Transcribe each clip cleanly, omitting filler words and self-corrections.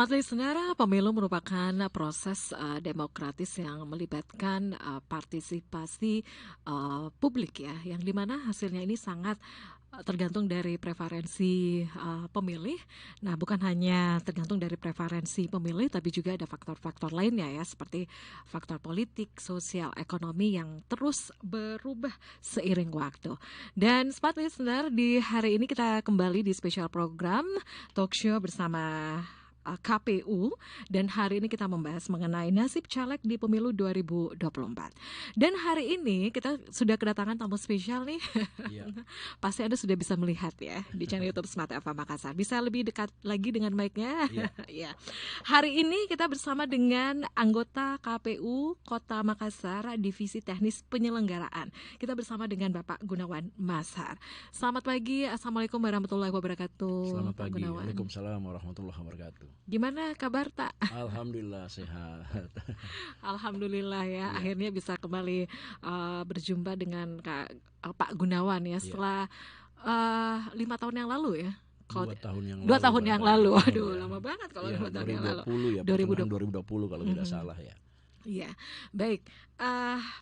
Mas listener, pemilu merupakan proses demokratis yang melibatkan partisipasi publik ya, yang dimana hasilnya ini sangat tergantung dari preferensi pemilih. Nah, bukan hanya tergantung dari preferensi pemilih, tapi juga ada faktor-faktor lainnya ya, seperti faktor politik, sosial, ekonomi yang terus berubah seiring waktu. Dan smart listener, di hari ini kita kembali di spesial program talk show bersama KPU, dan hari ini kita membahas mengenai nasib caleg di pemilu 2024. Dan hari ini kita sudah kedatangan tamu spesial nih. Iya, Pasti Anda sudah bisa melihat ya di channel YouTube Smart FM Makassar. Bisa lebih dekat lagi dengan mic-nya? iya. Ya. Hari ini kita bersama dengan anggota KPU Kota Makassar Divisi Teknis Penyelenggaraan. Kita bersama dengan Bapak Gunawan Masar. Selamat pagi, Assalamualaikum warahmatullahi wabarakatuh, Selamat Pak pagi. Gunawan. Waalaikumsalam warahmatullahi wabarakatuh. Gimana kabar tak? Alhamdulillah sehat. Alhamdulillah ya, Iya, akhirnya bisa kembali berjumpa dengan Pak Gunawan ya iya. setelah 5 tahun yang lalu ya. Kalau 2 tahun yang dua lalu tahun yang barangkali. lalu, aduh Iya, lama banget kalau iya. 5 tahun yang lalu. 2020 ya, pertengahan 2020. 2020 kalau tidak salah ya. Iya, baik.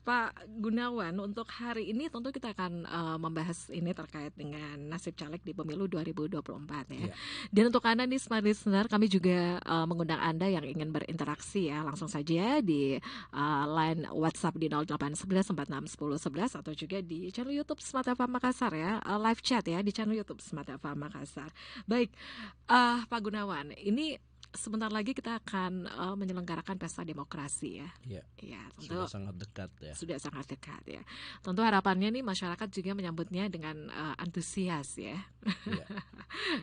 Pak Gunawan, untuk hari ini tentu kita akan membahas ini terkait dengan nasib caleg di pemilu 2024 ya. Iya, Dan untuk Anda nih smart listener, kami juga mengundang Anda yang ingin berinteraksi ya, langsung saja di line WhatsApp di 0811 46 10 11 atau juga di channel YouTube Smart FM Makassar ya, live chat ya di channel YouTube Smart FM Makassar. Baik, Pak Gunawan, ini sebentar lagi kita akan menyelenggarakan pesta demokrasi ya. iya. Ya, tentu Sudah sangat dekat ya. sudah sangat dekat ya. Tentu harapannya nih masyarakat juga menyambutnya dengan antusias ya. Iya,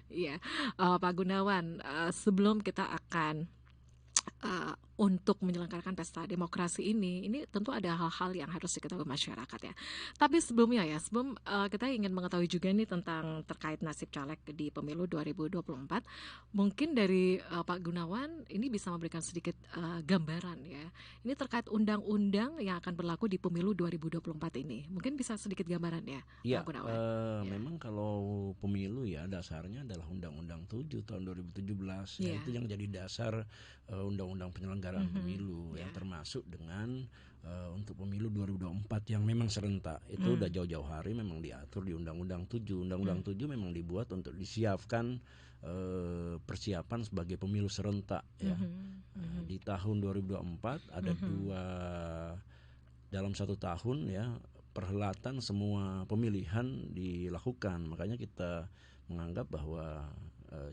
Iya, Pak Gunawan, sebelum kita akan untuk menyelenggarakan pesta demokrasi ini tentu ada hal-hal yang harus diketahui masyarakat ya. Tapi sebelumnya ya, sebelum kita ingin mengetahui juga nih tentang terkait nasib caleg di pemilu 2024, mungkin dari Pak Gunawan ini bisa memberikan sedikit gambaran ya. Ini terkait undang-undang yang akan berlaku di pemilu 2024 ini. Mungkin bisa sedikit gambaran ya, iya. Pak Gunawan. Ya. Memang kalau pemilu ya dasarnya adalah Undang-Undang 7 tahun 2017 ya, Iya. itu yang jadi dasar undang-undang penyelenggaraan pemilu Ya. yang termasuk dengan untuk pemilu 2024 yang memang serentak. Itu udah jauh-jauh hari memang diatur di Undang-Undang 7. Undang-Undang 7 memang dibuat untuk disiapkan persiapan sebagai pemilu serentak ya. Di tahun 2024 ada dalam 1 tahun ya perhelatan semua pemilihan dilakukan. Makanya kita menganggap bahwa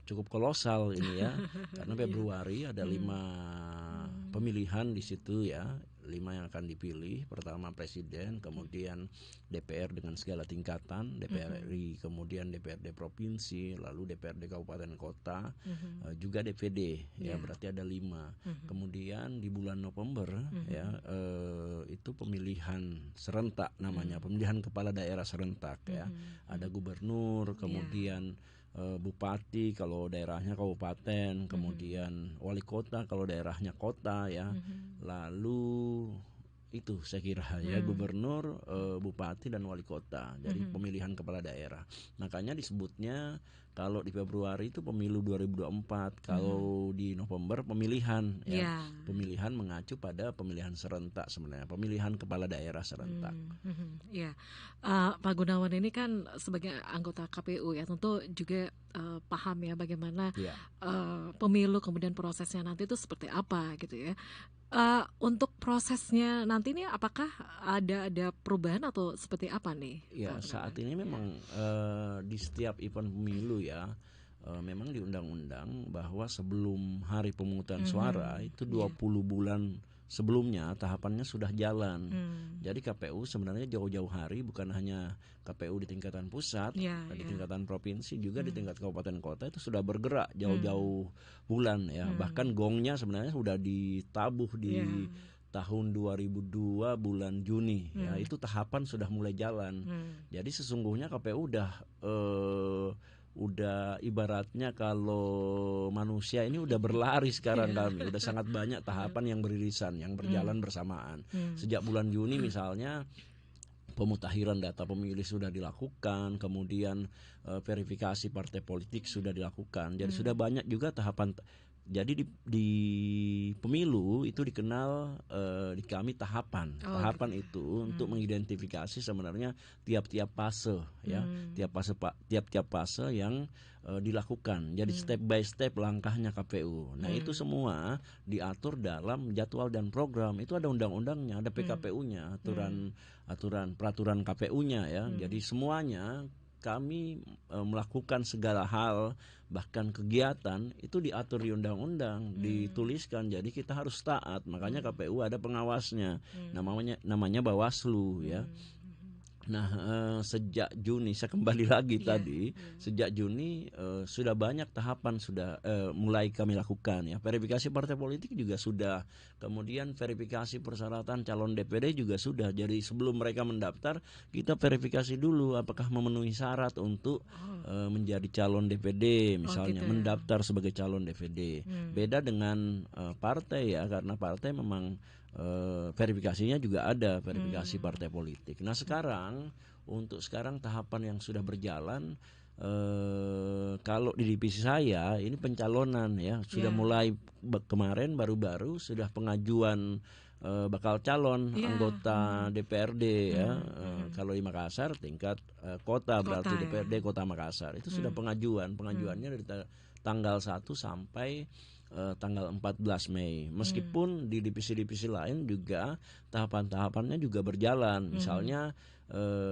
cukup kolosal ini ya, karena Februari ada 5 pemilihan di situ ya, 5 yang akan dipilih. Pertama presiden, kemudian DPR dengan segala tingkatan, DPR RI, kemudian DPRD provinsi, lalu DPRD kabupaten kota, juga DPD ya, berarti ada 5. Kemudian di bulan November ya itu pemilihan serentak namanya, pemilihan kepala daerah serentak ya. Ada gubernur, kemudian bupati kalau daerahnya kabupaten, kemudian wali kota kalau daerahnya kota ya. Lalu itu saya kira ya, gubernur, bupati dan wali kota. Jadi pemilihan kepala daerah. Makanya disebutnya kalau di Februari itu pemilu 2024, kalau di November pemilihan ya. Ya. Pemilihan mengacu pada pemilihan serentak sebenarnya, pemilihan kepala daerah serentak. Ya, Pak Gunawan ini kan sebagai anggota KPU ya tentu juga paham ya bagaimana Iya. pemilu kemudian prosesnya nanti itu seperti apa gitu ya. Untuk prosesnya nanti nih apakah ada perubahan atau seperti apa nih, Ya, Pak saat Gunawan? ini Ya. memang di setiap event pemilu ya, memang di undang-undang bahwa sebelum hari pemungutan suara itu 20 bulan sebelumnya tahapannya sudah jalan. Jadi KPU sebenarnya jauh-jauh hari, bukan hanya KPU di tingkatan pusat, Ya, di ya. tingkatan provinsi, juga di tingkat kabupaten kota itu sudah bergerak jauh-jauh bulan ya. Bahkan gongnya sebenarnya sudah ditabuh Ya. di tahun 2002 bulan Juni ya, itu tahapan sudah mulai jalan. Jadi sesungguhnya KPU udah ibaratnya kalau manusia ini udah berlari sekarang kami, udah sangat banyak tahapan yang beririsan, yang berjalan bersamaan. Sejak bulan Juni misalnya pemutakhiran data pemilih sudah dilakukan, kemudian verifikasi partai politik sudah dilakukan. Jadi sudah banyak juga tahapan Jadi di pemilu itu dikenal di kami tahapan. Oh Tahapan gitu. itu untuk mengidentifikasi sebenarnya tiap-tiap fase ya, tiap-tiap fase yang dilakukan. Jadi step by step langkahnya KPU. Nah, itu semua diatur dalam jadwal dan program. Itu ada undang-undangnya, ada PKPU-nya, aturan peraturan KPU-nya ya. Jadi semuanya kami melakukan segala hal, bahkan kegiatan itu diatur di undang-undang, dituliskan. Jadi kita harus taat. Makanya KPU ada pengawasnya. Namanya Bawaslu ya. Nah, sejak Juni saya kembali lagi tadi, sejak Juni sudah banyak tahapan sudah mulai kami lakukan ya. Verifikasi partai politik juga sudah, kemudian verifikasi persyaratan calon DPD juga sudah. Jadi sebelum mereka mendaftar, kita verifikasi dulu apakah memenuhi syarat untuk menjadi calon DPD, misalnya Gitu ya. mendaftar sebagai calon DPD. Beda dengan partai ya, karena partai memang verifikasinya juga ada, verifikasi partai politik. Nah, untuk sekarang tahapan yang sudah berjalan, kalau di divisi saya ini pencalonan ya sudah mulai kemarin baru-baru sudah pengajuan bakal calon anggota DPRD ya. Kalau di Makassar tingkat kota berarti DPRD Kota Makassar itu sudah pengajuannya dari tanggal 1 sampai tanggal 14 Mei. Meskipun di divisi-divisi lain juga tahapan-tahapannya juga berjalan. Misalnya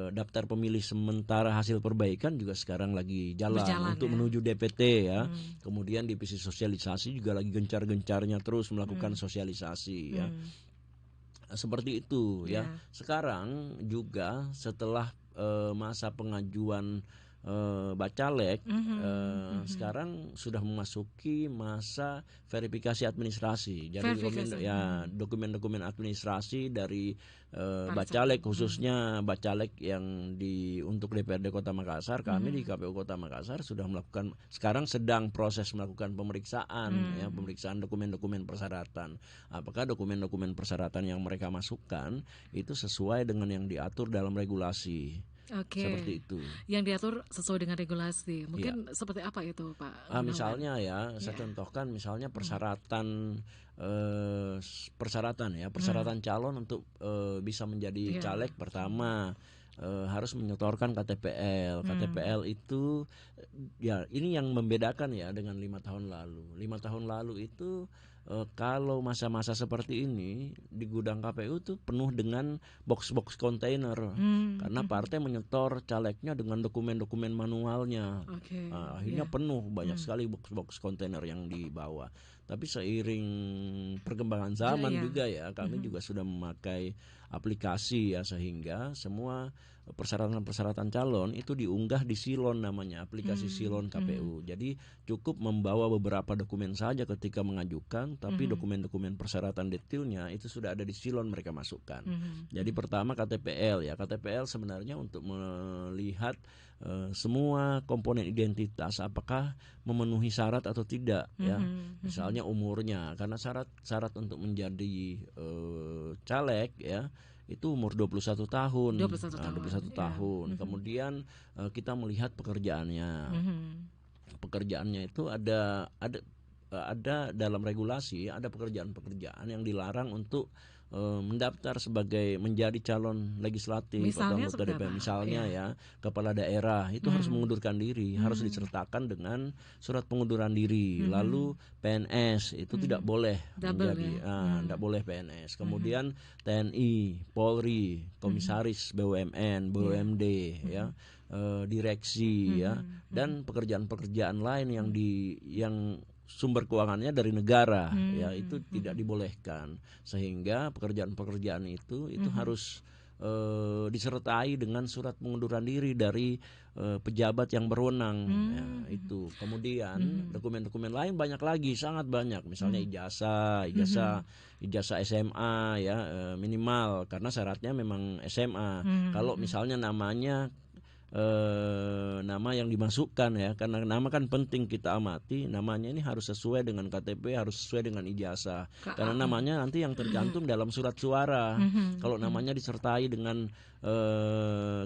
daftar pemilih sementara hasil perbaikan juga sekarang lagi jalan untuk menuju DPT ya. Kemudian divisi sosialisasi juga lagi gencar-gencarnya terus melakukan sosialisasi ya. Seperti itu ya. Sekarang juga setelah masa pengajuan Bacalek, sekarang sudah memasuki masa verifikasi administrasi. Jadi dokumen-dokumen administrasi dari Bacalek, khususnya Bacalek yang untuk DPRD Kota Makassar, kami di KPU Kota Makassar sudah melakukan, sekarang sedang proses melakukan pemeriksaan ya, pemeriksaan dokumen-dokumen persyaratan. Apakah dokumen-dokumen persyaratan yang mereka masukkan itu sesuai dengan yang diatur dalam regulasi. Seperti itu. Yang diatur sesuai dengan regulasi. Mungkin seperti apa itu, Pak? Misalnya ya, saya contohkan misalnya persyaratan calon untuk bisa menjadi caleg pertama harus menyetorkan KTPL. KTPL itu ya ini yang membedakan ya dengan 5 tahun lalu. 5 tahun lalu itu kalau masa-masa seperti ini di gudang KPU tuh penuh dengan box-box kontainer karena partai menyetor calegnya dengan dokumen-dokumen manualnya. Akhirnya penuh, banyak sekali box-box kontainer yang dibawa. Tapi seiring perkembangan zaman juga ya, kami juga sudah memakai aplikasi ya, sehingga semua persyaratan-persyaratan calon itu diunggah di Silon, namanya aplikasi Silon KPU. Jadi cukup membawa beberapa dokumen saja ketika mengajukan, tapi dokumen-dokumen persyaratan detailnya itu sudah ada di Silon, mereka masukkan. Jadi pertama KTPL ya, KTPL sebenarnya untuk melihat semua komponen identitas apakah memenuhi syarat atau tidak ya. Misalnya umurnya, karena syarat untuk menjadi caleg ya itu umur 21 tahun. 21 tahun. Kemudian kita melihat pekerjaannya. Pekerjaannya itu ada dalam regulasi, ada pekerjaan-pekerjaan yang dilarang untuk mendaftar sebagai menjadi calon legislatif atau anggota DPR. Misalnya ya, kepala daerah itu harus mengundurkan diri, harus disertakan dengan surat pengunduran diri. Lalu PNS itu tidak boleh menjadi, tidak boleh PNS. Kemudian TNI, Polri, komisaris BUMN, BUMD ya, direksi ya, dan pekerjaan-pekerjaan lain yang sumber keuangannya dari negara ya, itu tidak dibolehkan, sehingga pekerjaan-pekerjaan itu harus disertai dengan surat pengunduran diri dari pejabat yang berwenang ya, itu. Kemudian dokumen-dokumen lain banyak lagi, sangat banyak, misalnya ijazah SMA ya, minimal karena syaratnya memang SMA. Kalau misalnya nama yang dimasukkan ya, karena nama kan penting kita amati, namanya ini harus sesuai dengan KTP, harus sesuai dengan ijazah, karena namanya nanti yang tercantum dalam surat suara. Kalau namanya disertai dengan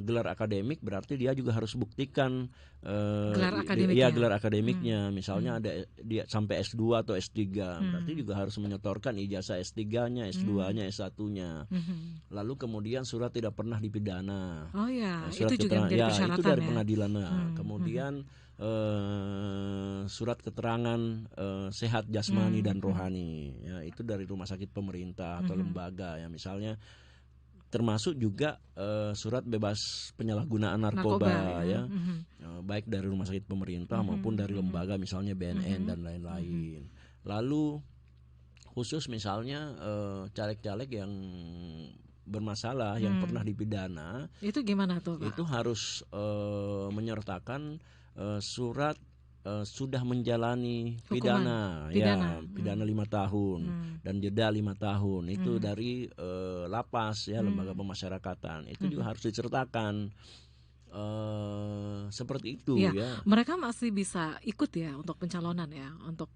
gelar akademik berarti dia juga harus buktikan Gelar ya akademiknya. gelar akademiknya. Misalnya ada dia sampai S2 atau S3, berarti juga harus menyetorkan ijazah S3-nya, S2-nya, S1-nya. Lalu kemudian surat tidak pernah dipidana. Oh ya, Surat itu juga keterangan menjadi ya itu persyaratan dari ya. pengadilan. Kemudian surat keterangan sehat jasmani dan rohani, ya itu dari rumah sakit pemerintah atau lembaga ya, misalnya termasuk juga surat bebas penyalahgunaan narkoba ya, baik dari rumah sakit pemerintah maupun dari lembaga misalnya BNN dan lain-lain. Lalu khusus misalnya caleg-caleg yang bermasalah yang pernah dipidana, Itu gimana tuh, Pak? itu harus menyertakan surat sudah menjalani Hukuman pidana, pidana. ya pidana 5 tahun dan jeda 5 tahun itu dari lapas ya, lembaga pemasyarakatan, itu juga harus disertakan seperti itu Ya, ya. mereka masih bisa ikut ya untuk pencalonan ya, untuk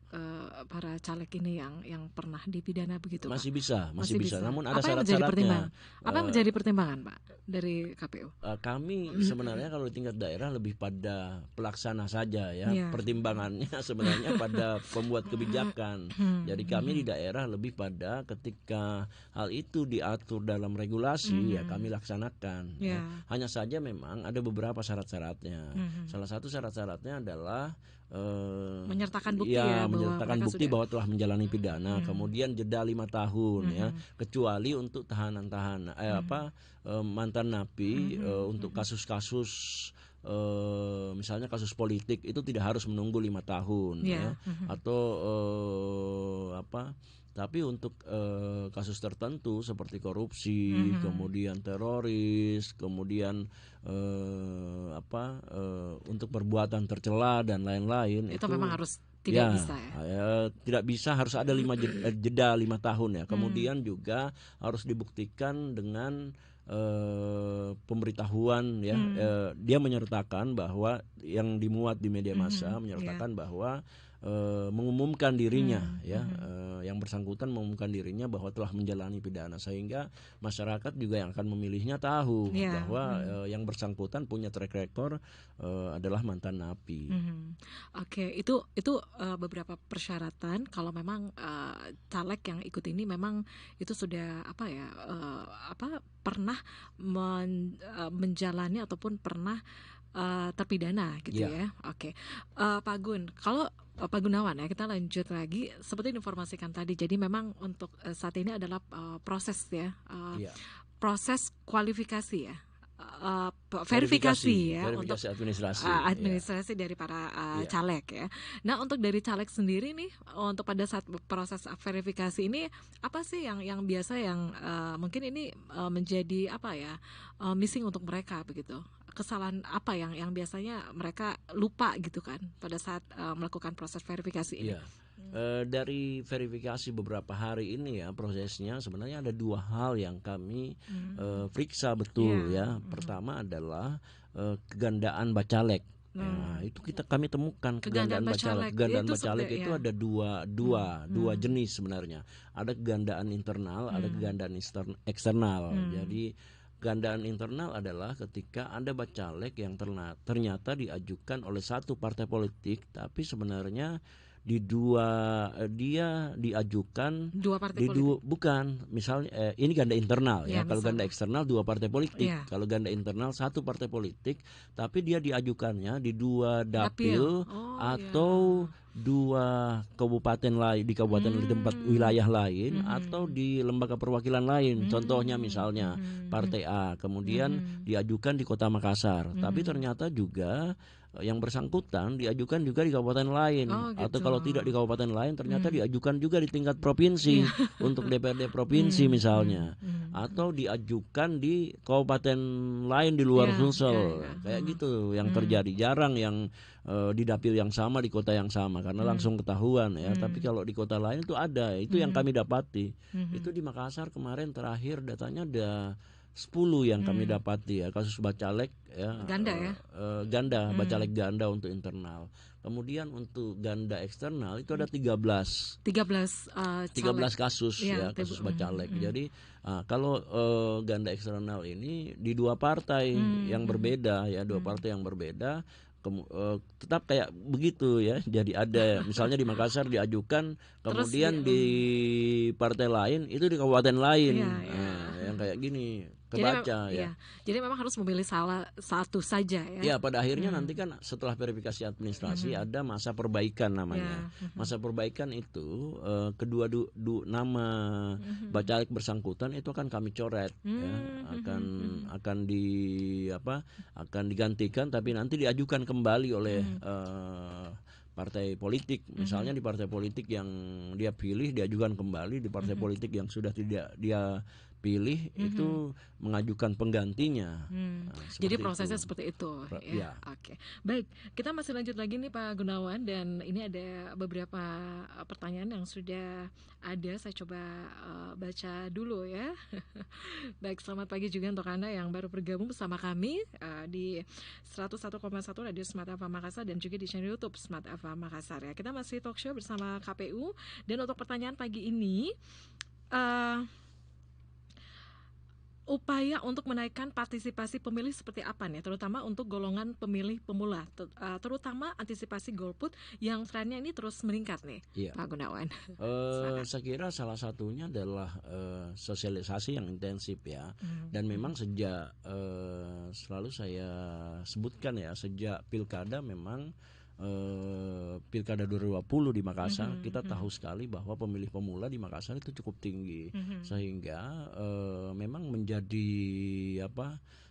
para caleg ini yang pernah dipidana begitu, Pak. Masih bisa. Namun ada Apa yang menjadi pertimbangan? syarat-syaratnya. Apa yang menjadi pertimbangan, Pak, dari KPU? Kami sebenarnya kalau di tingkat daerah lebih pada pelaksana saja ya. Iya. Pertimbangannya sebenarnya pada pembuat kebijakan. Jadi kami di daerah lebih pada ketika hal itu diatur dalam regulasi ya kami laksanakan. Ya. Hanya saja memang ada beberapa syarat-syaratnya. Salah satu syarat-syaratnya adalah Menyertakan bukti ya, ya, bahwa menyertakan mereka bukti sudah bahwa telah menjalani pidana, kemudian jeda 5 tahun ya, kecuali untuk tahanan-tahanan mantan napi untuk kasus-kasus misalnya kasus politik itu tidak harus menunggu 5 tahun ya, atau tapi untuk kasus tertentu seperti korupsi, kemudian teroris, kemudian untuk perbuatan tercela dan lain-lain itu memang harus tidak bisa ya. Tidak bisa, harus ada jeda 5 tahun ya. Kemudian juga harus dibuktikan dengan pemberitahuan ya, dia menyertakan bahwa yang dimuat di media massa menyertakan bahwa mengumumkan dirinya ya, yang bersangkutan mengumumkan dirinya bahwa telah menjalani pidana, sehingga masyarakat juga yang akan memilihnya tahu bahwa yang bersangkutan punya track record adalah mantan napi. Oke, itu beberapa persyaratan kalau memang caleg yang ikut ini memang itu sudah pernah menjalani ataupun pernah terpidana gitu ya. Oke. Pak Gun, kalau Pak Gunawan ya, kita lanjut lagi seperti informasikan tadi. Jadi memang untuk saat ini adalah proses ya, proses kualifikasi ya, verifikasi ya, untuk administrasi dari para caleg ya. Nah, untuk dari caleg sendiri nih, untuk pada saat proses verifikasi ini apa sih yang biasa yang mungkin ini menjadi missing untuk mereka begitu? Kesalahan apa yang biasanya mereka lupa gitu kan pada saat melakukan proses verifikasi ini? Dari verifikasi beberapa hari ini ya, prosesnya sebenarnya ada 2 hal yang kami periksa betul ya. Pertama adalah kegandaan bacalek. Ya, itu kami temukan kegandaan bacalek. Kegandaan bacalek itu ada dua jenis sebenarnya. Ada kegandaan internal, ada kegandaan eksternal. Jadi gandaan internal adalah ketika ada bacalek yang ternyata diajukan oleh satu partai politik, tapi sebenarnya dia diajukan dua partai politik. Bukan, misalnya ini ganda internal ya. Kalau ganda eksternal 2 partai politik. Kalau ganda internal 1 partai politik, tapi dia diajukannya di 2 dapil atau 2 kabupaten lain, di kabupaten di tempat wilayah lain, atau di lembaga perwakilan lain. Contohnya misalnya Partai A kemudian diajukan di Kota Makassar, tapi ternyata juga yang bersangkutan diajukan juga di kabupaten lain, atau kalau tidak di kabupaten lain ternyata diajukan juga di tingkat provinsi untuk DPRD provinsi misalnya, atau diajukan di kabupaten lain di luar Sulsel. Kayak gitu yang terjadi. Jarang yang di dapil yang sama di kota yang sama karena langsung ketahuan ya. Tapi kalau di kota lain itu ada, itu yang kami dapati. Itu di Makassar kemarin terakhir datanya ada 10 yang kami dapati ya, kasus bacalek ya, Ganda ya? Ganda, bacalek ganda untuk internal. Kemudian untuk ganda eksternal itu ada 13 13 caleg. kasus Ya, ya, kasus bacalek. Jadi kalau ganda eksternal ini di dua partai yang berbeda ya, dua partai yang berbeda, tetap kayak begitu ya. Jadi ada misalnya di Makassar diajukan, Terus kemudian di partai lain itu di kabupaten lain, iya, iya. yang kayak gini Jadi kebaca ya. iya. Jadi memang harus memilih salah satu saja ya. Ya, pada akhirnya nanti kan setelah verifikasi administrasi ada masa perbaikan namanya. Ya. Masa perbaikan itu kedua nama bacalek bersangkutan itu akan kami coret ya, akan di akan digantikan, tapi nanti diajukan kembali oleh partai politik. Misalnya di partai politik yang dia pilih diajukan kembali, di partai politik yang sudah tidak dia pilih itu mengajukan penggantinya. Jadi prosesnya seperti itu ya. Ya. Oke. Baik, kita masih lanjut lagi nih Pak Gunawan, dan ini ada beberapa pertanyaan yang sudah ada. Saya coba baca dulu ya. Baik, selamat pagi juga untuk Anda yang baru bergabung bersama kami di 101,1 Radio Smart FM Makassar dan juga di channel YouTube Smart FM Makassar ya. Kita masih talk show bersama KPU, dan untuk pertanyaan pagi ini, upaya untuk menaikkan partisipasi pemilih seperti apa nih, terutama untuk golongan pemilih pemula, terutama antisipasi golput yang trennya ini terus meningkat nih, Iya. Pak Gunawan. Saya kira salah satunya adalah sosialisasi yang intensif ya, dan memang sejak selalu saya sebutkan ya, sejak pilkada memang pilkada 2020 di Makassar, kita tahu sekali bahwa pemilih pemula di Makassar itu cukup tinggi, sehingga memang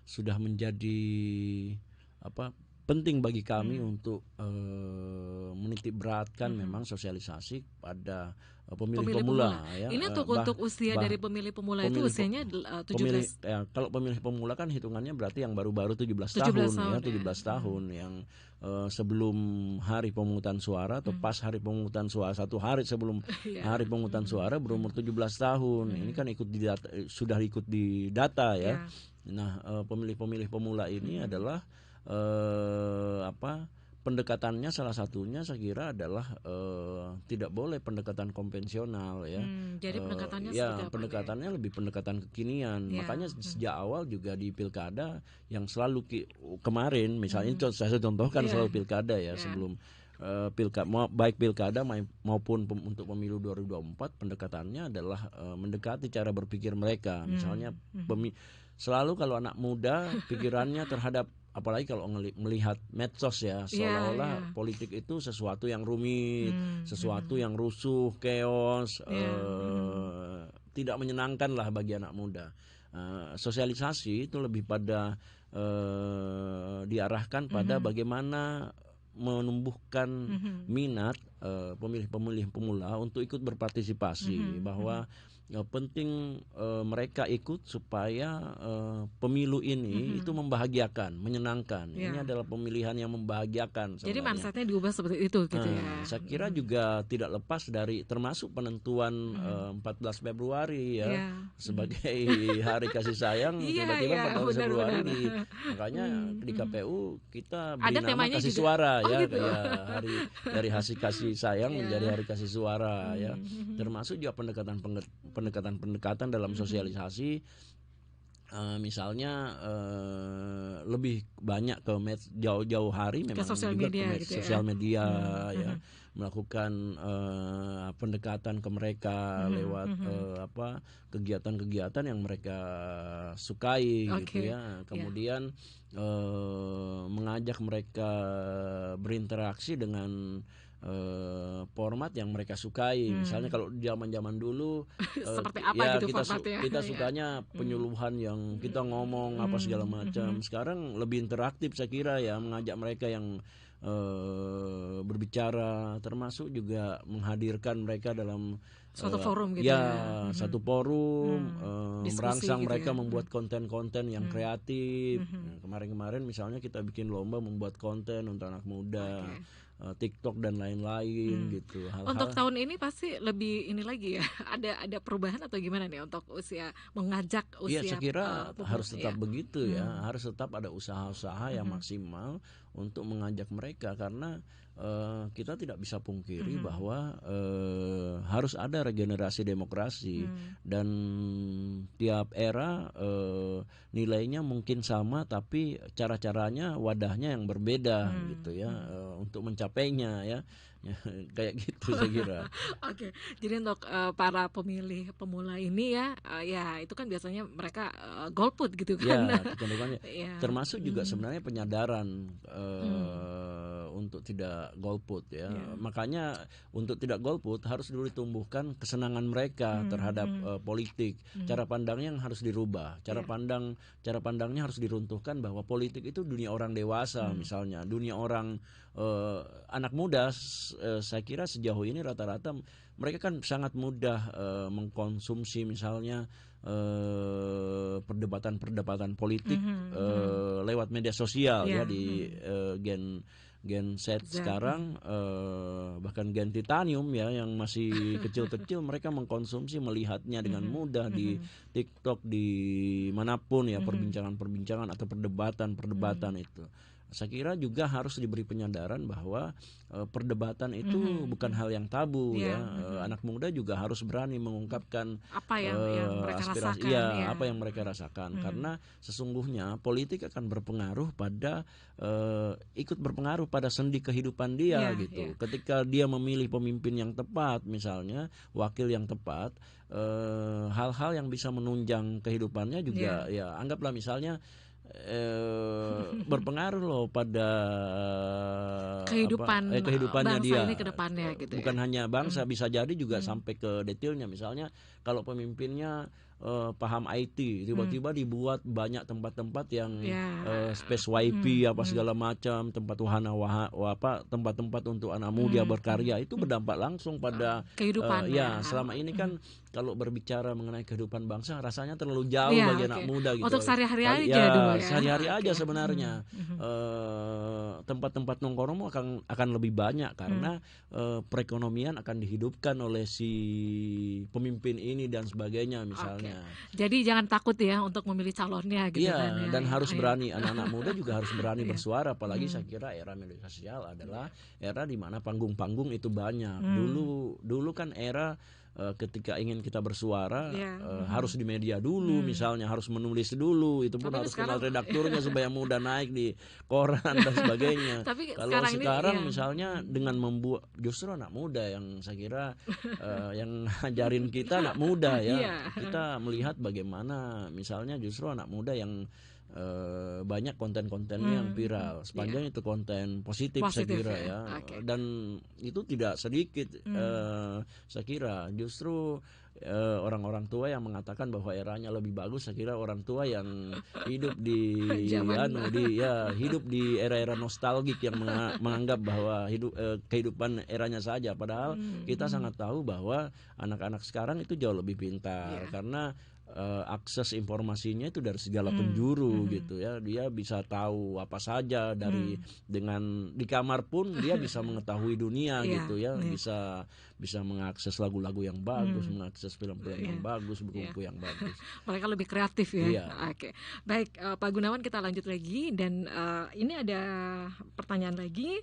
sudah menjadi penting bagi kami untuk menitik beratkan memang sosialisasi pada pemilih pemula ya. Ini untuk usia dari pemilih pemula itu usianya 17. Kalau pemilih pemula kan hitungannya berarti yang baru-baru 17 tahun ya, 17 tahun yang sebelum hari pemungutan suara atau pas hari pemungutan suara, 1 hari sebelum hari pemungutan suara berumur 17 tahun. Ini kan sudah ikut di data ya. Nah, pemilih-pemilih pemula ini adalah pendekatannya salah satunya saya kira adalah tidak boleh pendekatan konvensional ya. Jadi pendekatannya seperti apa? Pendekatannya lebih pendekatan kekinian. Makanya sejak awal juga di pilkada yang selalu kemarin misalnya saya contohkan selalu pilkada ya, sebelum baik pilkada maupun untuk pemilu 2024, pendekatannya adalah mendekati cara berpikir mereka. Misalnya selalu kalau anak muda pikirannya terhadap, apalagi kalau melihat medsos ya, seolah-olah politik itu sesuatu yang rumit, sesuatu yang rusuh, chaos, tidak menyenangkan lah bagi anak muda. Sosialisasi itu lebih pada diarahkan pada bagaimana menumbuhkan minat pemilih-pemilih pemula untuk ikut berpartisipasi, bahwa penting mereka ikut supaya pemilu ini itu membahagiakan, menyenangkan. Ini adalah pemilihan yang membahagiakan sebenarnya. Jadi mindsetnya diubah seperti itu gitu ya. Saya kira juga tidak lepas dari termasuk penentuan 14 Februari ya, sebagai hari kasih sayang. Tiba-tiba 14 Februari makanya di KPU kita beri nama kasih juga suara ya, gitu. Ya, hari dari hasil kasih sayang menjadi hari kasih suara ya. Termasuk juga pendekatan dalam sosialisasi, misalnya lebih banyak ke jauh-jauh hari memang ke sosial juga media, ke sosial media ya, melakukan pendekatan ke mereka lewat kegiatan-kegiatan yang mereka sukai gitu ya. Kemudian mengajak mereka berinteraksi dengan format yang mereka sukai. Misalnya kalau zaman-zaman dulu seperti apa ya, gitu formatnya? kita sukanya penyuluhan yang kita ngomong apa segala macam. Sekarang lebih interaktif saya kira ya, mengajak mereka yang berbicara, termasuk juga menghadirkan mereka dalam suatu forum gitu ya, satu forum, merangsang gitu mereka ya. membuat konten-konten yang kreatif. Kemarin-kemarin misalnya kita bikin lomba membuat konten untuk anak muda. TikTok dan lain-lain gitu. Untuk Hal-hal tahun ini pasti lebih ini lagi ya, ada perubahan atau gimana nih untuk mengajak Iya, saya usia kira harus tetap ya? begitu ya, Hmm. harus tetap ada usaha-usaha yang Mhm. maksimal untuk mengajak mereka karena kita tidak bisa pungkiri Mhm. bahwa harus ada regenerasi demokrasi Hmm. dan tiap era nilainya mungkin sama tapi cara-caranya wadahnya yang berbeda gitu ya Hmm. untuk mencapainya ya. Kayak gitu saya kira. Oke, jadi untuk para pemilih pemula ini ya, ya itu kan biasanya mereka golput gitu kan? Ya, kecenderungannya Ya. termasuk juga sebenarnya penyadaran Hmm. untuk tidak golput ya. Ya. Makanya untuk tidak golput harus dulu ditumbuhkan kesenangan mereka terhadap Hmm. politik. Cara pandangnya yang harus dirubah. Ya. Cara pandangnya harus diruntuhkan bahwa politik itu dunia orang dewasa misalnya, dunia orang anak muda. Saya kira sejauh ini rata-rata mereka kan sangat mudah mengkonsumsi misalnya perdebatan-perdebatan politik lewat media sosial ya Ya. di Gen Z Z. sekarang bahkan Gen Titanium ya yang masih kecil-kecil mereka mengkonsumsi melihatnya dengan mudah di TikTok di manapun ya perbincangan-perbincangan atau perdebatan-perdebatan itu. Saya kira juga harus diberi penyadaran bahwa perdebatan itu bukan hal yang tabu ya. Ya. Anak muda juga harus berani mengungkapkan Apa yang mereka aspirasi rasakan ya ya? apa yang mereka rasakan karena sesungguhnya politik akan berpengaruh pada ikut berpengaruh pada sendi kehidupan dia Ya. gitu. Ketika dia memilih pemimpin yang tepat misalnya wakil yang tepat hal-hal yang bisa menunjang kehidupannya juga Ya. ya anggaplah misalnya berpengaruh loh pada Kehidupan kehidupannya bangsa dia. ini ke depannya gitu ya. Bukan hanya bangsa, bisa jadi juga sampai ke detailnya. Misalnya kalau pemimpinnya paham IT, tiba-tiba dibuat banyak tempat-tempat yang Ya. space WiFi apa segala macam, tempat tempat-tempat untuk anak muda berkarya itu berdampak langsung pada Kehidupan ya. ya selama ini kan kalau berbicara mengenai kehidupan bangsa rasanya terlalu jauh Iya, bagi anak oke. muda Untuk gitu. sehari-hari aja dulu Ya ya. sehari-hari Oke. aja sebenarnya tempat-tempat nongkrong akan lebih banyak karena perekonomian akan dihidupkan oleh si pemimpin ini dan sebagainya Oke. misalnya. Jadi jangan takut ya untuk memilih calonnya gitu kan Iya, ya. dan Ya, harus ya. berani. Anak-anak muda juga harus berani Iya. bersuara. Apalagi saya kira era media sosial adalah era di mana panggung-panggung itu banyak. Dulu kan era ketika ingin kita bersuara Iya. harus di media dulu, misalnya harus menulis dulu. Itu pun Tapi ini harus kenal sekarang redakturnya supaya mudah naik di koran dan sebagainya. tapi Kalau sekarang ini sekarang ya. misalnya dengan membuat justru anak muda yang saya kira yang ngajarin kita anak muda ya. Iya. Kita melihat bagaimana misalnya justru anak muda yang banyak konten-kontennya yang viral Iya. sepanjang itu konten positif saya Positif kira ya. ya Oke. dan itu tidak sedikit saya kira justru orang-orang tua yang mengatakan bahwa eranya lebih bagus saya kira orang tua yang hidup di Zaman hidup di era-era nostalgik yang menganggap bahwa kehidupan eranya saja padahal kita sangat tahu bahwa anak-anak sekarang itu jauh lebih pintar Iya. karena akses informasinya itu dari segala penjuru gitu ya dia bisa tahu apa saja dengan di kamar pun dia bisa mengetahui dunia Iya. gitu ya Iya. bisa mengakses lagu-lagu yang bagus mengakses film-film yang Iya. bagus Iya. buku-buku yang bagus. Mereka lebih kreatif ya. Iya. Oke. Baik, Pak Gunawan kita lanjut lagi dan ini ada pertanyaan lagi.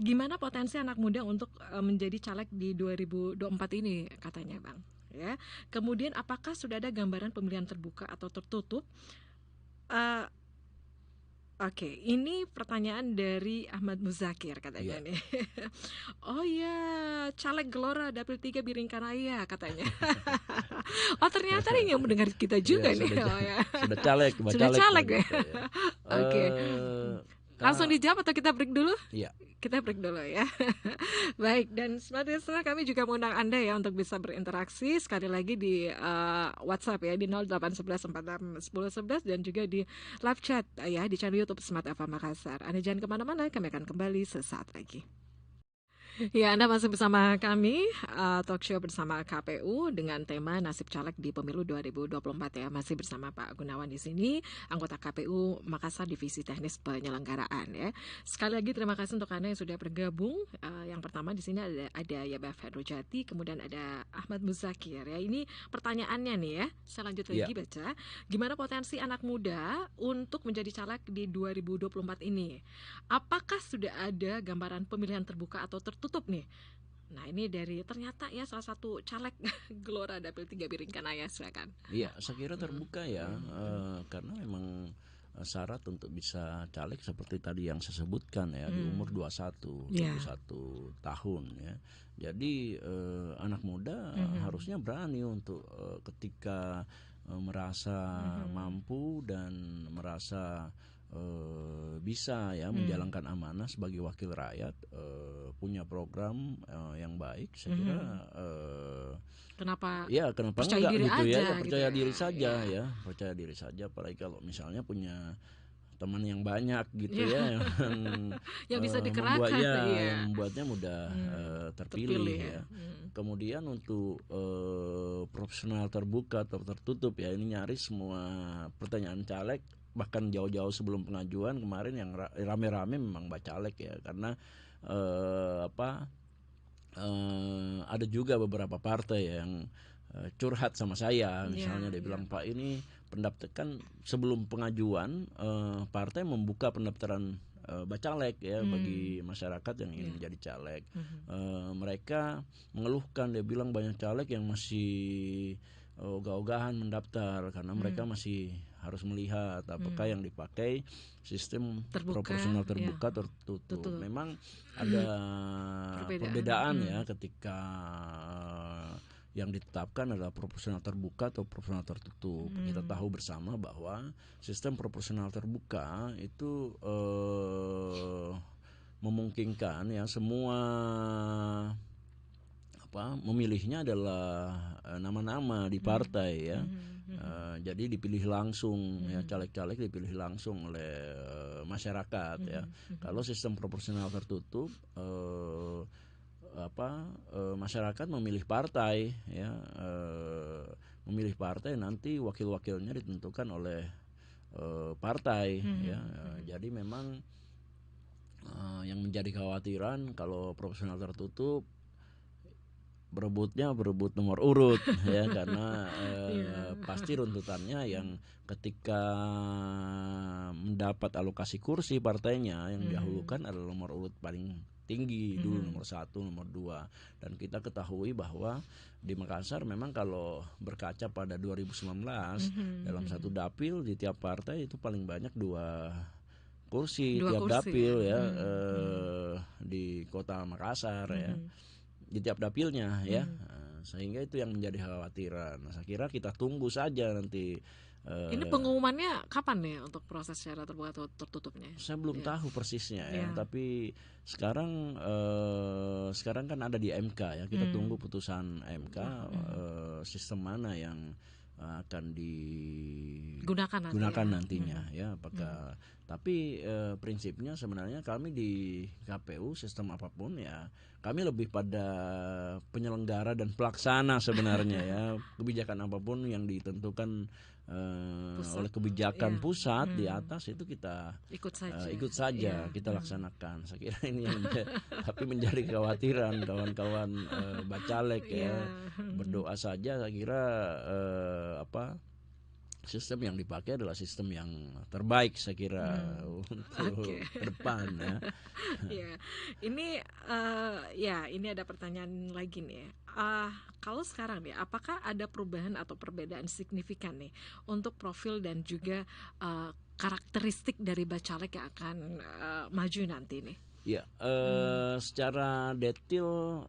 Gimana potensi anak muda untuk menjadi caleg di 2024 ini katanya Bang ya. Kemudian apakah sudah ada gambaran pemilihan terbuka atau tertutup? Oke, ini pertanyaan dari Ahmad Muzakir katanya nih. Oh ya, caleg Gelora Dapil 3 Biringkanaya katanya. Oh ternyata nih yang mendengar kita juga nih. Oh, ya. Sudah caleg, Sudah caleg ya. gitu, ya. Oke. Langsung dijawab atau kita break dulu? Iya. Kita break dulu ya. Baik, dan Smart Listener kami juga mengundang Anda ya untuk bisa berinteraksi sekali lagi di WhatsApp ya di 0811461011 dan juga di live chat ya di channel YouTube Smart FM Makassar. Anda jangan kemana-mana, kami akan kembali sesaat lagi. Ya, Anda masih bersama kami, talk show bersama KPU dengan tema nasib caleg di pemilu 2024 ya. Masih bersama Pak Gunawan di sini, anggota KPU Makassar Divisi Teknis Penyelenggaraan ya. Sekali lagi terima kasih untuk Anda yang sudah bergabung. Yang pertama di sini ada Yabaf Hedrojati, kemudian ada Ahmad Muzakir ya. Ini pertanyaannya nih ya. Saya lanjut Ya, lagi baca. Gimana potensi anak muda untuk menjadi caleg di 2024 ini? Apakah sudah ada gambaran pemilihan terbuka atau tertutup nih? Nah ini dari ternyata ya salah satu caleg Gelora Dapil 3 Biringkanaya, silakan. iya, saya kira Hmm, terbuka ya, hmm, hmm, karena memang syarat untuk bisa caleg seperti tadi yang saya sebutkan ya, di umur hmm. 21, Ya. 21 tahun ya. Jadi anak muda Mhm, harusnya berani untuk ketika merasa mhm, mampu dan merasa bisa ya hmm, menjalankan amanah sebagai wakil rakyat, punya program yang baik, saya kira mhm. Kenapa ya kenapa percaya enggak diri gitu ya, ya aja gitu percaya diri ya? saja Ya, ya, percaya diri saja, apalagi kalau misalnya punya teman yang banyak gitu ya. ya, yang Yang bisa membuat dikerahkan, ya yang iya. membuatnya mudah terpilih Terpilih ya. ya. Kemudian untuk profesional terbuka atau tertutup ya, ini nyaris semua pertanyaan caleg, bahkan jauh-jauh sebelum pengajuan kemarin yang rame-rame memang bacalek ya, karena apa, ada juga beberapa partai yang curhat sama saya, misalnya Ya, dia ya bilang, Pak, Pak. ini pendaftar kan sebelum pengajuan partai membuka pendaftaran bacalek ya bagi masyarakat yang ingin Ya. menjadi caleg. Mhm, Mereka mengeluhkan, dia bilang banyak caleg yang masih ogah-ogahan mendaftar karena mereka hmm, masih harus melihat apakah hmm. yang dipakai sistem Terbuka, proporsional ya. terbuka tertutup. Tutup. Memang ada Perbedaan. perbedaan ya ketika yang ditetapkan adalah proporsional terbuka atau proporsional tertutup. Kita tahu bersama bahwa sistem proporsional terbuka itu memungkinkan ya semua memilihnya adalah nama-nama di Mhm, partai ya. mhm, mhm, Jadi dipilih langsung ya, mhm, caleg-caleg dipilih langsung oleh masyarakat ya. mhm, Kalau mhm, sistem proporsional tertutup, masyarakat memilih partai ya, memilih partai, nanti wakil-wakilnya ditentukan oleh partai ya. mhm, mhm. Jadi memang yang menjadi kekhawatiran kalau proporsional tertutup, berebut nomor urut ya, karena Iya. pasti runtutannya yang ketika mendapat alokasi kursi partainya yang Mhm, didahulukan adalah nomor urut paling tinggi dulu, mhm, nomor 1, nomor 2. Dan kita ketahui bahwa di Makassar memang kalau berkaca pada 2019, mhm, dalam satu mhm. dapil di tiap partai itu paling banyak 2 kursi 2 tiap kursi ya? dapil ya, Mhm, di kota Makassar ya, mhm, di tiap dapilnya ya. mhm. Sehingga itu yang menjadi khawatiran. Nah, saya kira kita tunggu saja nanti. Ini eh, pengumumannya kapan nih untuk proses secara terbuka atau tertutupnya? saya belum Ya. tahu persisnya ya, Ya. tapi sekarang kan ada di MK ya. Kita tunggu Hmm. putusan MK, Mhm. sistem mana yang akan Gunakan nanti digunakan ya. nantinya Mhm, ya, mhm. apakah, tapi prinsipnya sebenarnya kami di KPU sistem apapun ya, kami lebih pada penyelenggara dan pelaksana sebenarnya ya. Kebijakan apapun yang ditentukan Pusat oleh kebijakan ya. pusat di Hmm. atas, itu kita Ikut saja. ikut saja, Ya. kita Hmm. laksanakan. Saya kira ini yang tapi menjadi kekhawatiran kawan-kawan bacalek ya. Ya. Berdoa saja, saya kira sistem yang dipakai adalah sistem yang terbaik, saya kira, Hmm. Oke. untuk ke depan ya. Ya, ini ya ini ada pertanyaan lagi nih. Kalau sekarang nih, apakah ada perubahan atau perbedaan signifikan nih untuk profil dan juga karakteristik dari bacalek yang akan maju nanti nih? Ya, Hmm. secara detail,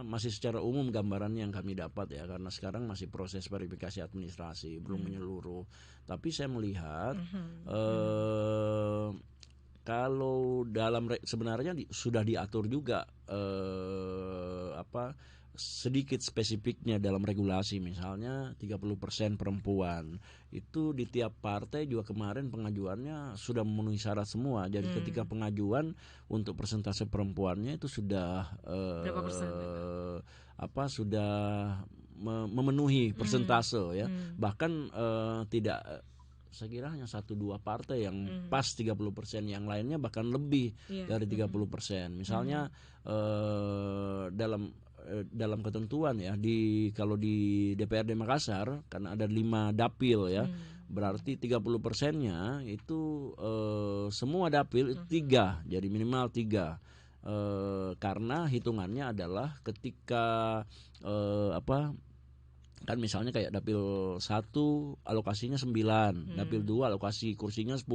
masih secara umum gambaran yang kami dapat ya, karena sekarang masih proses verifikasi administrasi, belum Hmm. menyeluruh. Tapi saya melihat Mhm. Mhm. eh, kalau dalam sebenarnya sudah diatur juga sedikit spesifiknya dalam regulasi, misalnya 30% perempuan. Itu di tiap partai juga kemarin pengajuannya sudah memenuhi syarat semua. Jadi ketika pengajuan untuk persentase perempuannya itu sudah Berapa persen? sudah memenuhi persentase ya. Bahkan tidak, saya kira hanya 1-2 partai yang pas 30%, yang lainnya bahkan lebih dari 30%. Misalnya dalam ketentuan ya, kalau di DPRD Makassar karena ada 5 dapil ya, berarti 30%-nya itu semua dapil itu 3, jadi minimal 3. Karena hitungannya adalah ketika kan misalnya kayak dapil 1 alokasinya 9, dapil 2 alokasi kursinya 10,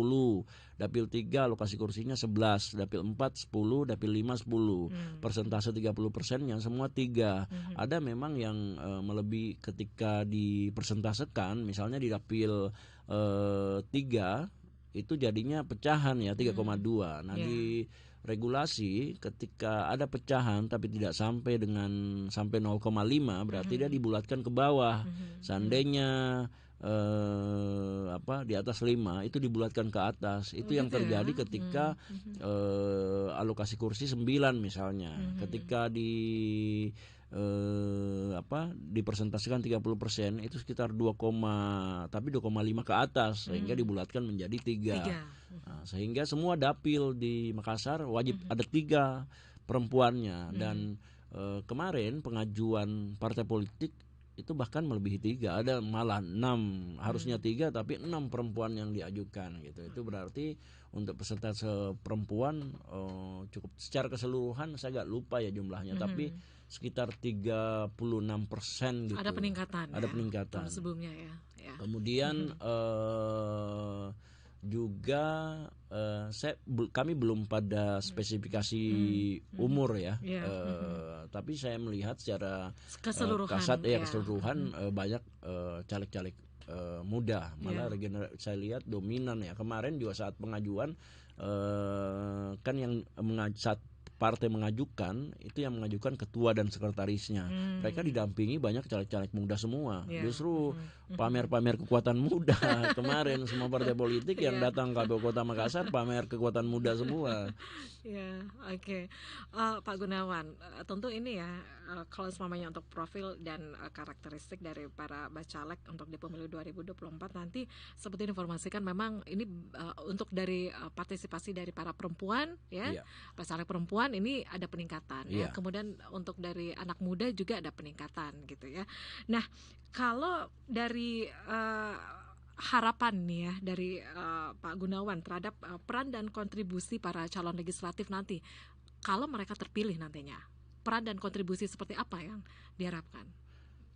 dapil 3 alokasi kursinya 11, dapil 4 10, dapil 5 10. Persentase 30%-nya semua 3. Ada memang yang melebihi ketika dipersentasekan, misalnya di dapil 3 itu jadinya pecahan ya 3,2. Nah, di regulasi ketika ada pecahan tapi tidak sampai 0,5, berarti dia dibulatkan ke bawah. Seandainya di atas 5 itu dibulatkan ke atas. Itu yang terjadi ketika alokasi kursi 9 misalnya. Ketika dipresentasikan 30% itu sekitar 2,5 ke atas, sehingga dibulatkan menjadi 3. Nah, sehingga semua dapil di Makassar wajib ada 3 perempuannya. Dan kemarin pengajuan partai politik itu bahkan melebihi 3, ada malah 6, harusnya 3 tapi 6 perempuan yang diajukan gitu. Itu berarti untuk persentase perempuan cukup, secara keseluruhan saya agak lupa ya jumlahnya, tapi sekitar 36% gitu. Ada peningkatan. Ada peningkatan. Sebelumnya ya. Kemudian juga kami belum pada spesifikasi umur ya, tapi saya melihat secara keseluruhan banyak caleg-caleg muda, malah saya lihat dominan ya. Kemarin juga saat pengajuan kan yang saat partai mengajukan itu yang mengajukan ketua dan sekretarisnya. Mereka didampingi banyak caleg-caleg muda semua. Justru pamer-pamer kekuatan muda kemarin, semua partai politik yang datang ke Kota Makassar pamer kekuatan muda semua. Oke. Pak Gunawan, tentu ini ya, kalau semuanya untuk profil dan karakteristik dari para bacalek untuk di pemilu 2024 nanti, seperti diinformasikan memang ini untuk dari partisipasi dari para perempuan ya, bacalek perempuan ini ada peningkatan ya. Kemudian untuk dari anak muda juga ada peningkatan gitu ya. Nah, kalau dari harapan nih ya dari Pak Gunawan terhadap peran dan kontribusi para calon legislatif nanti, kalau mereka terpilih nantinya, peran dan kontribusi seperti apa yang diharapkan?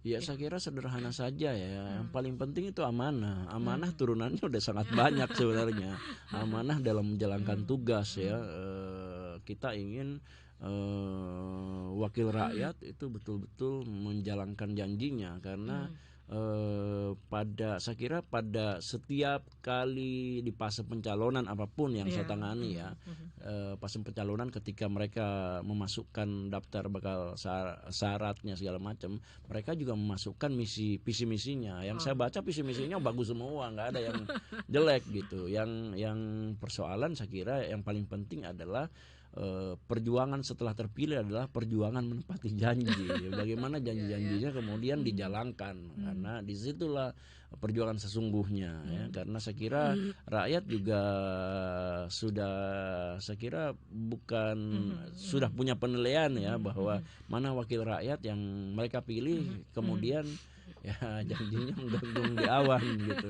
Ya, saya kira sederhana saja ya. Yang paling penting itu amanah. Amanah turunannya udah sangat banyak sebenarnya. Amanah dalam menjalankan tugas ya. Kita ingin wakil rakyat itu betul-betul menjalankan janjinya, karena saya kira pada setiap kali di fase pencalonan apapun yang saya tangani ya, fase pencalonan ketika mereka memasukkan daftar bakal syaratnya segala macam, mereka juga memasukkan visi misinya. Yang saya baca visi misinya bagus semua, nggak ada yang jelek gitu. Yang persoalan saya kira yang paling penting adalah perjuangan setelah terpilih adalah perjuangan menepati janji. Bagaimana janji-janjinya kemudian dijalankan, karena disitulah perjuangan sesungguhnya ya. Karena saya kira rakyat juga sudah, saya kira sudah punya penilaian ya, bahwa mana wakil rakyat yang mereka pilih kemudian ya janjinya menggantung di awan gitu.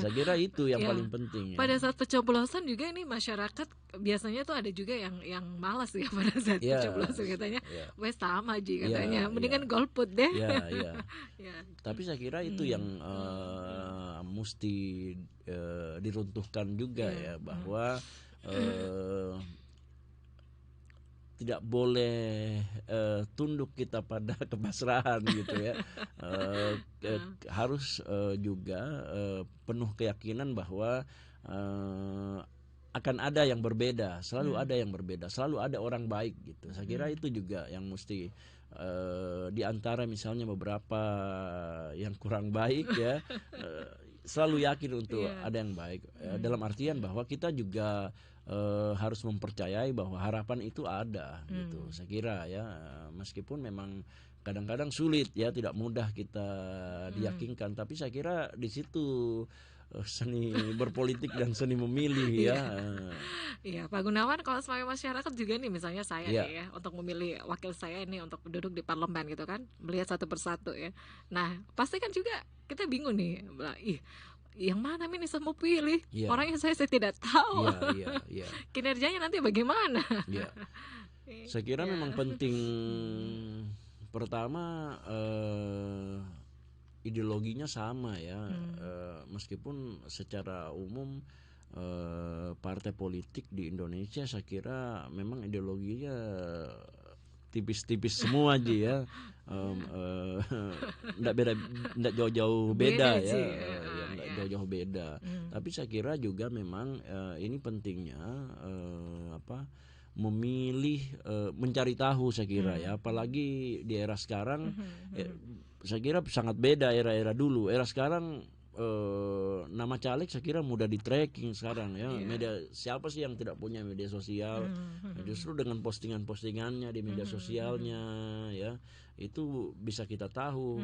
Saya kira itu yang paling penting ya. Pada saat pencoblosan juga ini masyarakat biasanya tuh ada juga yang malas ya pada saat pencoblosan, katanya wes sama aja katanya, mendingan golput deh. Tapi saya kira itu yang mesti diruntuhkan juga ya, bahwa tidak boleh tunduk kita pada kepasrahan gitu ya. Harus juga penuh keyakinan bahwa akan ada yang berbeda, selalu ada yang berbeda, selalu ada orang baik gitu. Saya kira itu juga yang mesti di antara misalnya beberapa yang kurang baik ya, selalu yakin untuk Iya. ada yang baik. Dalam artian bahwa kita juga harus mempercayai bahwa harapan itu ada gitu. Saya kira ya, meskipun memang kadang-kadang sulit ya, tidak mudah kita diyakinkan, tapi saya kira di situ seni berpolitik dan seni memilih ya. Iya. Iya, Pak Gunawan, kalau sebagai masyarakat juga nih, misalnya saya Ya, nih ya, untuk memilih wakil saya nih untuk duduk di parlemen gitu kan, melihat satu persatu ya. Nah, pasti kan juga kita bingung nih, ih, yang mana nih saya mau pilih? ya, Orangnya saya tidak tahu. ya, ya, ya, Kinerjanya nanti bagaimana? ya. Saya kira Ya. memang penting, pertama ideologinya sama ya, meskipun secara umum partai politik di Indonesia saya kira memang ideologinya tipis-tipis semua aja ya, nggak beda, nggak jauh-jauh beda ya, sih. ya nggak Ya. jauh-jauh beda. Tapi saya kira juga memang ini pentingnya memilih, mencari tahu saya kira ya, apalagi di era sekarang. Saya kira sangat beda era-era dulu. Era sekarang nama caleg saya kira mudah di tracking sekarang ya. Iya. Media, siapa sih yang tidak punya media sosial? Justru dengan postingan-postingannya di media sosialnya ya, itu bisa kita tahu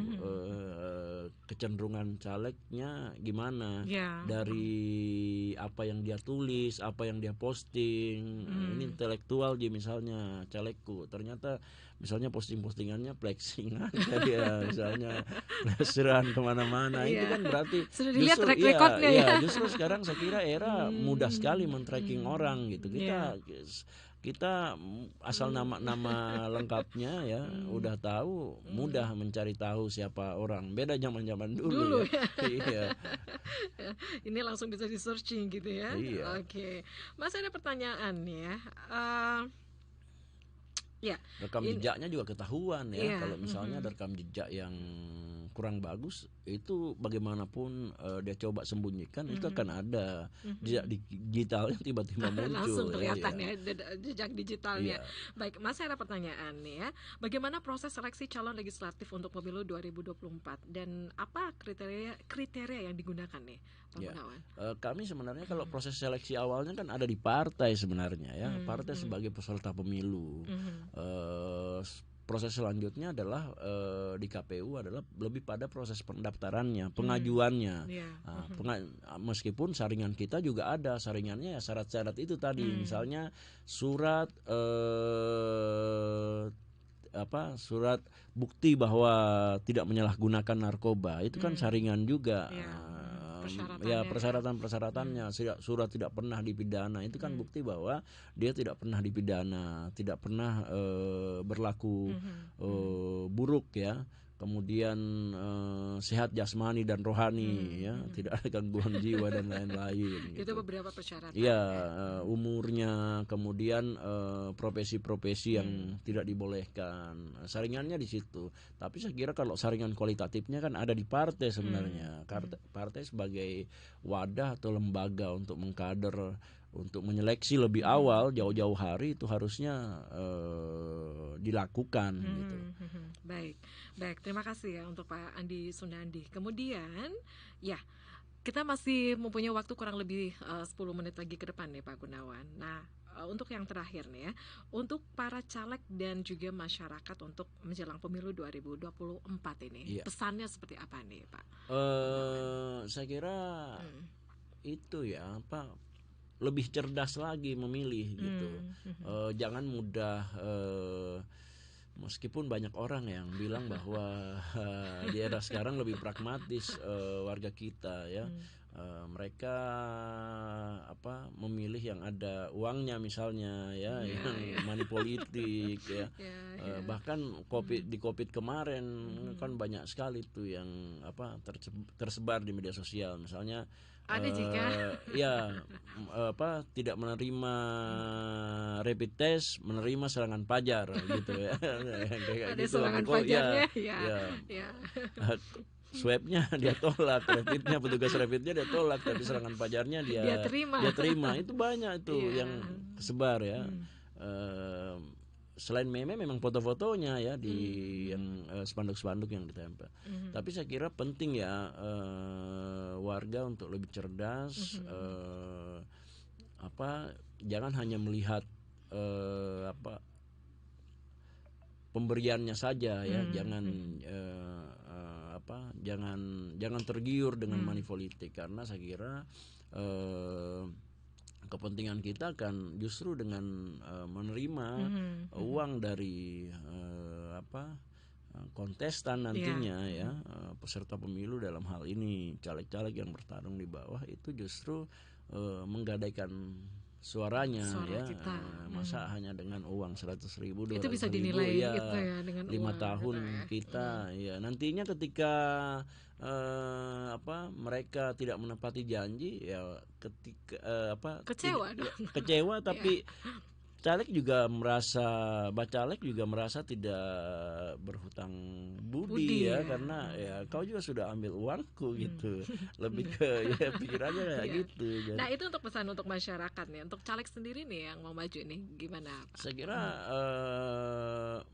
kecenderungan calegnya gimana Ya. dari apa yang dia tulis, apa yang dia posting. Ini intelektual aja misalnya calegku, ternyata misalnya postingannya flexingan ya, misalnya pleseran kemana-mana. Itu Iya. kan berarti Sudah dilihat justru track recordnya ya. justru sekarang saya kira era mudah sekali men-tracking orang gitu. Kita asal nama-nama lengkapnya ya udah tahu, mudah mencari tahu siapa orang. Beda zaman-zaman dulu ya. Ya. Iya. Ini langsung bisa di searching gitu ya. Iya. Oke. Mas, ada pertanyaan ya. Ya. Rekam jejaknya juga ketahuan ya. Iya. Kalau misalnya ada rekam jejak yang kurang bagus, itu bagaimanapun dia coba sembunyikan, itu akan ada jejak digitalnya tiba-tiba muncul. Langsung ya, kelihatan ya. jejak digitalnya. Iya. Baik, Mas, saya ada pertanyaan nih ya. Bagaimana proses seleksi calon legislatif untuk pemilu 2024 dan apa kriteria yang digunakan nih, Pak Ya. Gunawan? Kami sebenarnya kalau proses seleksi awalnya kan ada di partai sebenarnya ya, partai sebagai peserta pemilu. Proses selanjutnya adalah di KPU adalah lebih pada proses pendaftarannya, pengajuannya. Meskipun saringan kita juga ada saringannya ya, syarat-syarat itu tadi, misalnya surat surat bukti bahwa tidak menyalahgunakan narkoba, itu kan saringan juga. Persyaratan-persyaratannya, surat tidak pernah dipidana, itu kan bukti bahwa dia tidak pernah dipidana, tidak pernah berlaku buruk ya. Kemudian sehat jasmani dan rohani ya, tidak ada gangguan jiwa dan lain-lain. Itu beberapa persyaratan. Ya, umurnya, kemudian profesi-profesi yang tidak dibolehkan. Saringannya di situ. Tapi saya kira kalau saringan kualitatifnya kan ada di partai sebenarnya. Partai sebagai wadah atau lembaga untuk mengkader, untuk menyeleksi lebih awal, jauh-jauh hari itu harusnya dilakukan gitu. Baik, terima kasih ya untuk Pak Andi Sunandi. Kemudian ya, kita masih mempunyai waktu kurang lebih 10 menit lagi ke depan nih Pak Gunawan. Nah, untuk yang terakhir nih ya, untuk para caleg dan juga masyarakat untuk menjelang pemilu 2024 ini, pesannya seperti apa nih Pak? Saya kira itu ya, lebih cerdas lagi memilih gitu. Jangan mudah, meskipun banyak orang yang bilang bahwa di era sekarang lebih pragmatis warga kita ya. Mereka memilih yang ada uangnya misalnya ya, yang money politik ya. Bahkan di Covid kemarin kan banyak sekali tuh yang tersebar di media sosial, misalnya ada jika tidak menerima rapid test, menerima serangan pajar gitu ya. Ada gitu. serangan pajarnya Swabnya dia tolak, petugas rapidnya dia tolak, tapi serangan pajarnya dia terima. Itu banyak itu yang kesebar ya. selain meme memang foto-fotonya ya di yang spanduk-spanduk yang ditempel. Tapi saya kira penting ya warga untuk lebih cerdas, jangan hanya melihat pemberiannya saja ya, jangan tergiur dengan money politik, karena saya kira kepentingan kita kan justru dengan menerima uang dari kontestan nantinya ya, peserta pemilu dalam hal ini caleg-caleg yang bertarung di bawah itu justru menggadaikan suaranya ya, kita. masa hanya dengan uang 100.000, 200.000 Itu bisa dinilai ya, itu ya dengan 5 uang tahun gitu ya. kita ya nantinya ketika mereka tidak menepati janji ya, ketika Kecewa dong. kecewa, tapi caleg juga merasa tidak berhutang budi ya, karena ya kau juga sudah ambil uangku gitu. Lebih ke ya pikirannya kayak gitu. Jadi, nah itu untuk pesan untuk masyarakat nih, untuk caleg sendiri nih yang mau maju nih gimana Pak? saya kira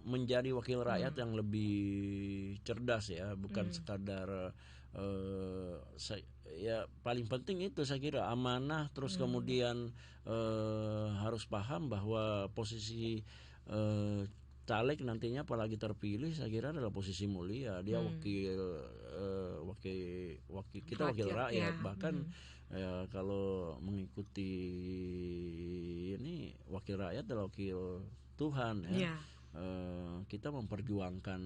menjadi wakil rakyat yang lebih cerdas ya, bukan sekadar ya paling penting itu saya kira amanah, terus kemudian harus paham bahwa posisi caleg nantinya apalagi terpilih saya kira adalah posisi mulia. Dia wakil rakyat ya. Bahkan kalau mengikuti ini wakil rakyat adalah wakil Tuhan ya. Kita memperjuangkan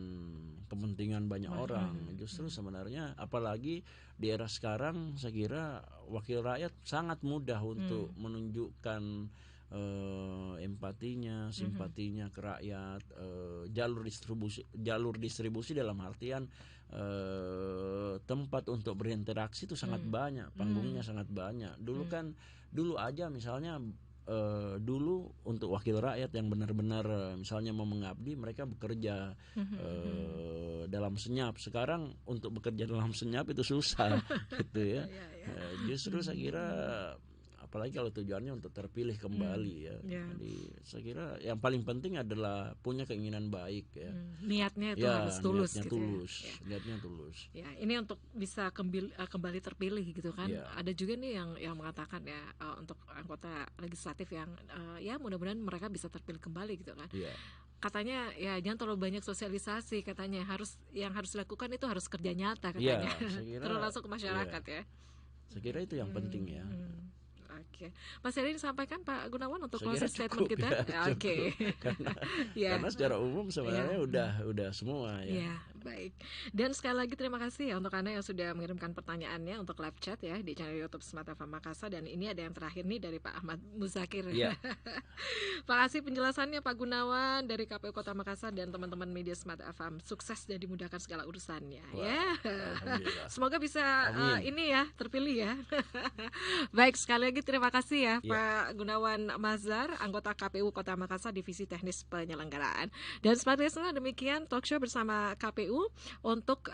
kepentingan banyak orang. Justru sebenarnya apalagi di era sekarang saya kira wakil rakyat sangat mudah untuk menunjukkan empatinya, simpatinya ke rakyat. Jalur distribusi dalam artian tempat untuk berinteraksi itu sangat banyak, panggungnya sangat banyak. Dulu aja misalnya dulu untuk wakil rakyat yang benar-benar misalnya mau mengabdi, mereka bekerja dalam senyap. Sekarang untuk bekerja dalam senyap itu susah gitu ya. Justru saya kira apalagi kalau tujuannya untuk terpilih kembali ya. Jadi saya kira yang paling penting adalah punya keinginan baik ya. Niatnya itu harus tulus niatnya gitu tulus, ya. Niatnya tulus. Ya, ini untuk bisa kembali terpilih gitu kan. Ada juga nih yang mengatakan ya untuk anggota legislatif yang ya mudah-mudahan mereka bisa terpilih kembali gitu kan. Katanya ya jangan terlalu banyak sosialisasi, katanya yang harus dilakukan itu harus kerja nyata katanya. Terus langsung ke masyarakat ya. Saya kira itu yang penting ya. Oke, Mas Heri disampaikan Pak Gunawan untuk saya closing statement kita. Ya, Oke. Karena secara umum sebenarnya udah semua ya. Baik. Dan sekali lagi terima kasih ya untuk Anda yang sudah mengirimkan pertanyaannya untuk live chat ya di channel YouTube Smart FM Makassar. Dan ini ada yang terakhir nih dari Pak Ahmad Muzakir. Pak kasih penjelasannya Pak Gunawan dari KPU Kota Makassar dan teman-teman media Smart FM. Sukses dan dimudahkan segala urusannya. Semoga bisa ini ya terpilih ya. Baik, sekali lagi terima kasih ya Pak Gunawan Mazhar, anggota KPU Kota Makassar Divisi Teknis Penyelenggaraan. Dan Smart Listener, demikian talk show bersama KPU. Untuk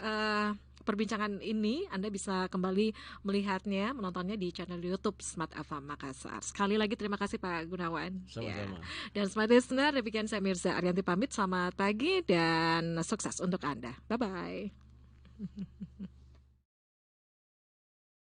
perbincangan ini Anda bisa kembali melihatnya, menontonnya di channel YouTube Smart FM Makassar. Sekali lagi terima kasih Pak Gunawan. Sama-sama. Dan Smart Listener, demikian saya Mirza Arianti pamit. Selamat pagi dan sukses untuk Anda. Bye-bye.